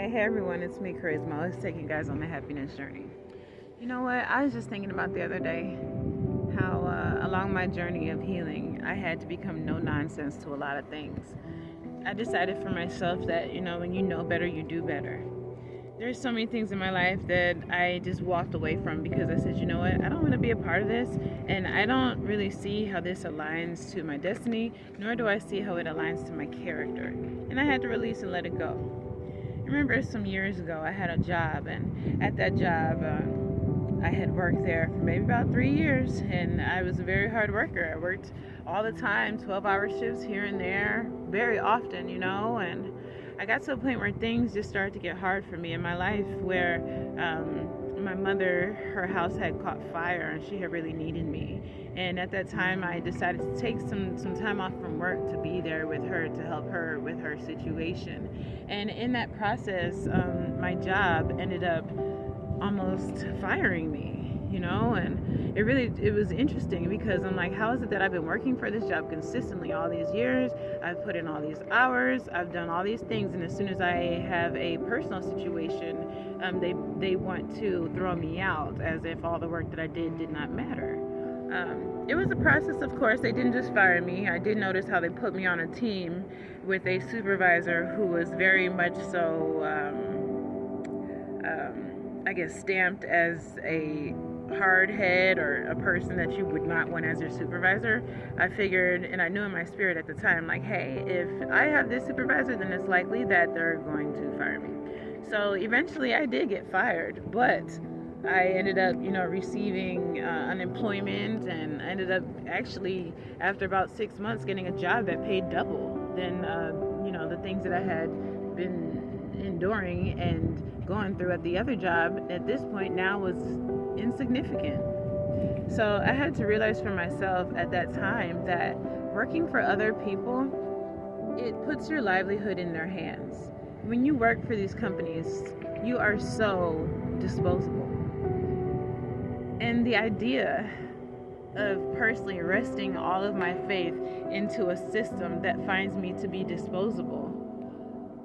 Hey everyone, it's me, Charisma. I was taking you guys on the happiness journey. You know what? I was just thinking about the other day how along my journey of healing, I had to become no nonsense to a lot of things. I decided for myself that, when you know better, you do better. There's so many things in my life that I just walked away from because I said, you know what? I don't want to be a part of this, and I don't really see how this aligns to my destiny, nor do I see how it aligns to my character. And I had to release and let it go. I remember some years ago I had a job, and at that job I had worked there for maybe about 3 years, and I was a very hard worker. I worked all the time, 12-hour shifts here and there, very often, and I got to a point where things just started to get hard for me in my life, where my mother, her house had caught fire, and she had really needed me. And at that time, I decided to take some time off from work to be there with her, to help her with her situation. And in that process, my job ended up almost firing me, and it was interesting because I'm like, how is it that I've been working for this job consistently all these years? I've put in all these hours, I've done all these things, and as soon as I have a personal situation, they want to throw me out as if all the work that I did not matter. It was a process, of course. They didn't just fire me. I did notice how they put me on a team with a supervisor who was very much so, I guess, stamped as a hard head or a person that you would not want as your supervisor. I figured, and I knew in my spirit at the time, like, hey, if I have this supervisor, then it's likely that they're going to fire me. So eventually I did get fired, but I ended up, receiving unemployment, and I ended up actually, after about 6 months, getting a job that paid double than, the things that I had been enduring and going through at the other job. At this point now was insignificant. So I had to realize for myself at that time that working for other people, it puts your livelihood in their hands. When you work for these companies, you are so disposable. And the idea of personally resting all of my faith into a system that finds me to be disposable,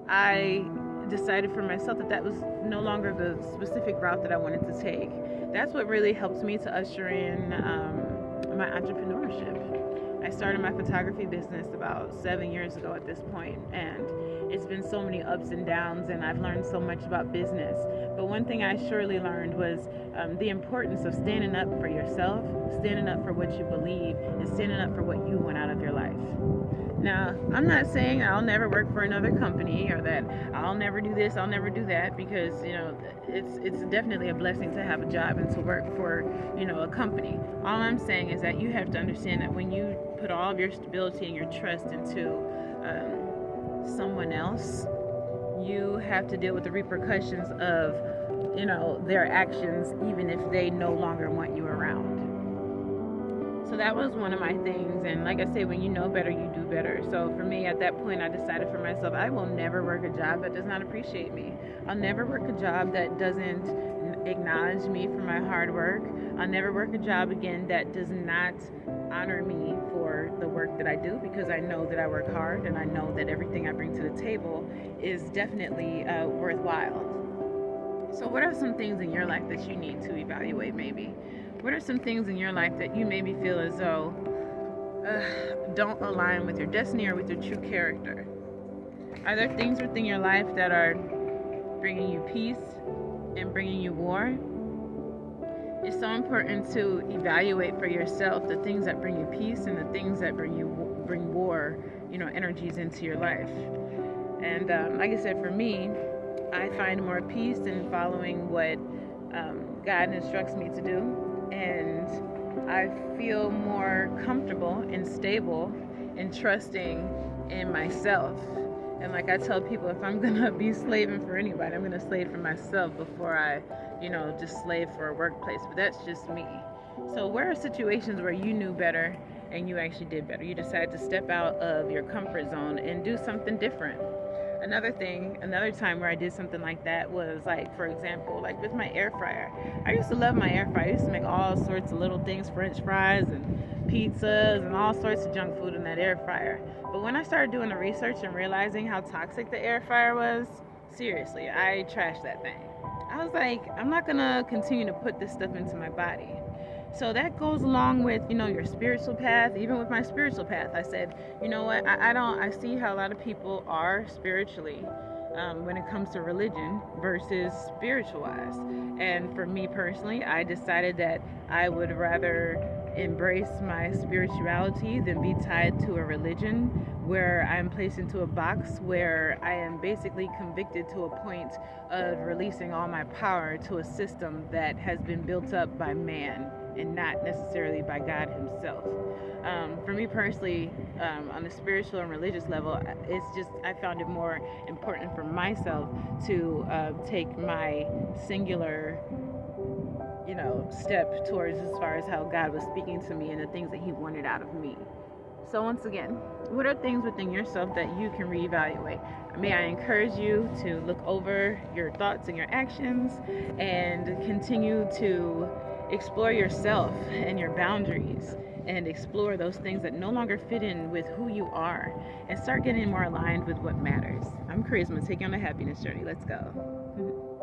I decided for myself that was no longer the specific route that I wanted to take. That's what really helped me to usher in my entrepreneurship. I started my photography business about 7 years ago at this point, and it's been so many ups and downs, and I've learned so much about business. But one thing I surely learned was the importance of standing up for yourself, standing up for what you believe, and standing up for what you want out of your life. Now, I'm not saying I'll never work for another company or that I'll never do this, I'll never do that, because, it's definitely a blessing to have a job and to work for, a company. All I'm saying is that you have to understand that when you put all of your stability and your trust into someone else, you have to deal with the repercussions of, their actions, even if they no longer want you around. So that was one of my things, and like I say, when you know better, you do better. So for me, at that point, I decided for myself, I will never work a job that does not appreciate me. I'll never work a job that doesn't acknowledge me for my hard work. I'll never work a job again that does not honor me for the work that I do, because I know that I work hard, and I know that everything I bring to the table is definitely worthwhile. So what are some things in your life that you need to evaluate maybe? What are some things in your life that you maybe feel as though don't align with your destiny or with your true character? Are there things within your life that are bringing you peace and bringing you war? It's so important to evaluate for yourself the things that bring you peace and the things that bring war, energies into your life. And like I said, for me, I find more peace in following what God instructs me to do. And I feel more comfortable and stable and trusting in myself. And like I tell people, if I'm gonna be slaving for anybody, I'm gonna slave for myself before I, just slave for a workplace. But that's just me. So where are situations where you knew better and you actually did better? You decided to step out of your comfort zone and do something different. Another time where I did something like that was, like, for example, like with my air fryer. I used to love my air fryer. I used to make all sorts of little things, French fries and pizzas and all sorts of junk food in that air fryer. But when I started doing the research and realizing how toxic the air fryer was, Seriously, I trashed that thing. I was like, I'm not gonna continue to put this stuff into my body. So that goes along with, your spiritual path. Even with my spiritual path, I said, you know what, I see how a lot of people are spiritually, when it comes to religion versus spiritualized. And for me personally, I decided that I would rather embrace my spirituality than be tied to a religion where I'm placed into a box where I am basically convicted to a point of releasing all my power to a system that has been built up by man and not necessarily by God Himself. For me personally, on the spiritual and religious level, I found it more important for myself to take my singular step towards as far as how God was speaking to me and the things that He wanted out of me. So once again, what are things within yourself that you can reevaluate? May I encourage you to look over your thoughts and your actions and continue to explore yourself and your boundaries and explore those things that no longer fit in with who you are and start getting more aligned with what matters. I'm Charisma, taking on a happiness journey. Let's go.